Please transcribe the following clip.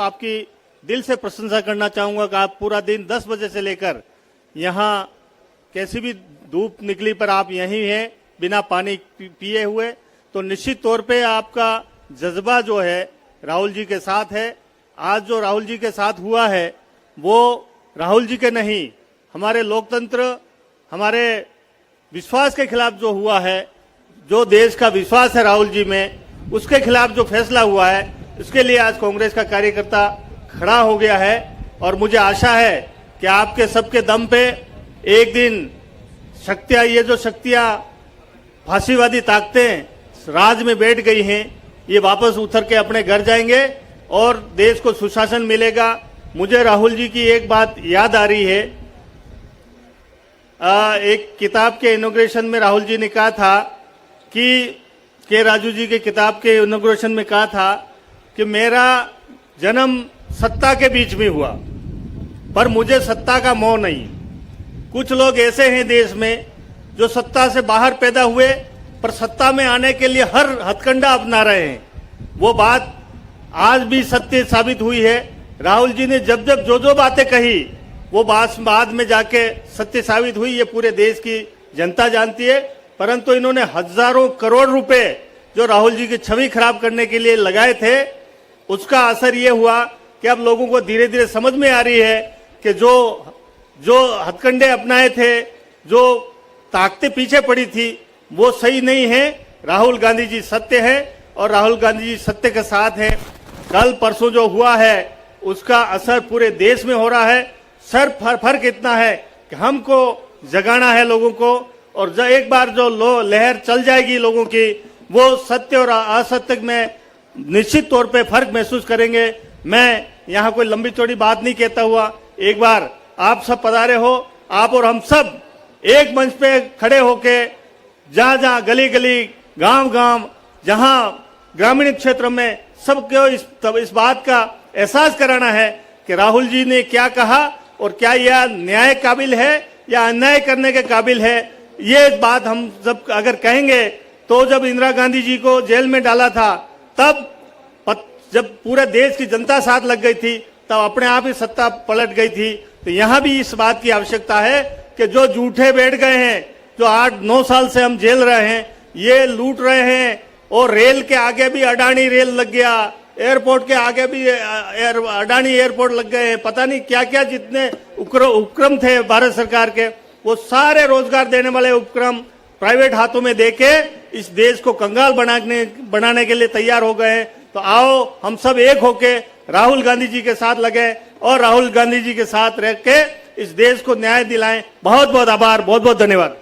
आपकी दिल से प्रशंसा करना चाहूंगा कि आप पूरा दिन 10 बजे से लेकर यहाँ कैसी भी धूप निकली पर आप यहीं हैं बिना पानी पिए हुए। तो निश्चित तौर पे आपका जज्बा जो है राहुल जी के साथ है। आज जो राहुल जी के साथ हुआ है वो राहुल जी के नहीं, हमारे लोकतंत्र, हमारे विश्वास के खिलाफ जो हुआ है, जो देश का विश्वास है राहुल जी में, उसके खिलाफ जो फैसला हुआ है, उसके लिए आज कांग्रेस का कार्यकर्ता खड़ा हो गया है। और मुझे आशा है कि आपके सबके दम पे एक दिन शक्तियां, ये जो शक्तियां फांसीवादी ताकतें राज में बैठ गई हैं, ये वापस उतर के अपने घर जाएंगे और देश को सुशासन मिलेगा। मुझे राहुल जी की एक बात याद आ रही है। एक किताब के इनॉग्रेशन में राहुल जी ने कहा था कि के राजू जी के किताब के इनॉग्रेशन में कहा था कि मेरा जन्म सत्ता के बीच में हुआ, पर मुझे सत्ता का मोह नहीं। कुछ लोग ऐसे हैं देश में जो सत्ता से बाहर पैदा हुए पर सत्ता में आने के लिए हर हथकंडा अपना रहे हैं। वो बात आज भी सत्य साबित हुई है। राहुल जी ने जब जब जो बातें कही वो बात बाद में जाके सत्य साबित हुई। ये पूरे देश की जनता जानती है। परंतु इन्होंने हजारों करोड़ रुपए जो राहुल जी की छवि खराब करने के लिए लगाए थे, उसका असर ये हुआ कि अब लोगों को धीरे धीरे समझ में आ रही है कि जो हथकंडे अपनाए थे, जो ताकतें पीछे पड़ी थी, वो सही नहीं है। राहुल गांधी जी सत्य है और राहुल गांधी जी सत्य के साथ हैं। कल परसों जो हुआ है उसका असर पूरे देश में हो रहा है। सर फर्क इतना है कि हमको जगाना है लोगों को, और एक बार जो लहर चल जाएगी लोगों की, वो सत्य और असत्य में निश्चित तौर पे फर्क महसूस करेंगे। मैं यहाँ कोई लंबी चौड़ी बात नहीं कहता हुआ, एक बार आप सब पधारे हो, आप और हम सब एक मंच पे खड़े होके जहां जहां गली गली, गांव गांव, जहां ग्रामीण क्षेत्र में सबको इस बात का एहसास कराना है कि राहुल जी ने क्या कहा और क्या यह न्याय काबिल है या अन्याय करने के काबिल है। ये बात हम जब अगर कहेंगे तो जब इंदिरा गांधी जी को जेल में डाला था, तब जब पूरे देश की जनता साथ लग गई थी, तब अपने आप ही सत्ता पलट गई थी। तो यहाँ भी इस बात की आवश्यकता है कि जो झूठे बैठ गए हैं, जो 8-9 साल से हम झेल रहे हैं, ये लूट रहे हैं। और रेल के आगे भी अडानी रेल लग गया, एयरपोर्ट के आगे भी अडानी एयरपोर्ट लग गए हैं। पता नहीं क्या क्या जितने उपक्रम थे भारत सरकार के, वो सारे रोजगार देने वाले उपक्रम प्राइवेट हाथों में देके इस देश को कंगाल बनाने के लिए तैयार हो गए हैं। तो आओ हम सब एक होके राहुल गांधी जी के साथ लगे और राहुल गांधी जी के साथ रह के इस देश को न्याय दिलाएं। बहुत बहुत आभार, बहुत बहुत धन्यवाद।